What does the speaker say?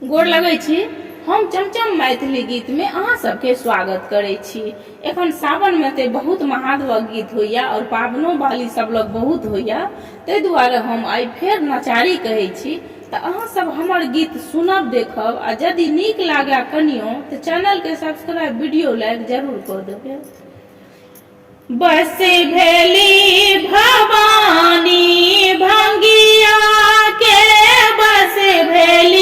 गोर लगै छी। हम चमचम मैथिली गीत में अहाँ सबके स्वागत करै छी। एखन सावन में ते बहुत महादेव गीत होइया और पाबनो वाली सब लोग बहुत होइया, ते दुआरे हम आई फेर नचारी कहै छी। तो अहाँ सब हमर गीत सुनब देखब आ यदि नीक लागे कनियो तो चैनल के सब्सक्राइब वीडियो लाइक जरूर कर देबै। बस भेली भवानी भंगिया के, बस भेली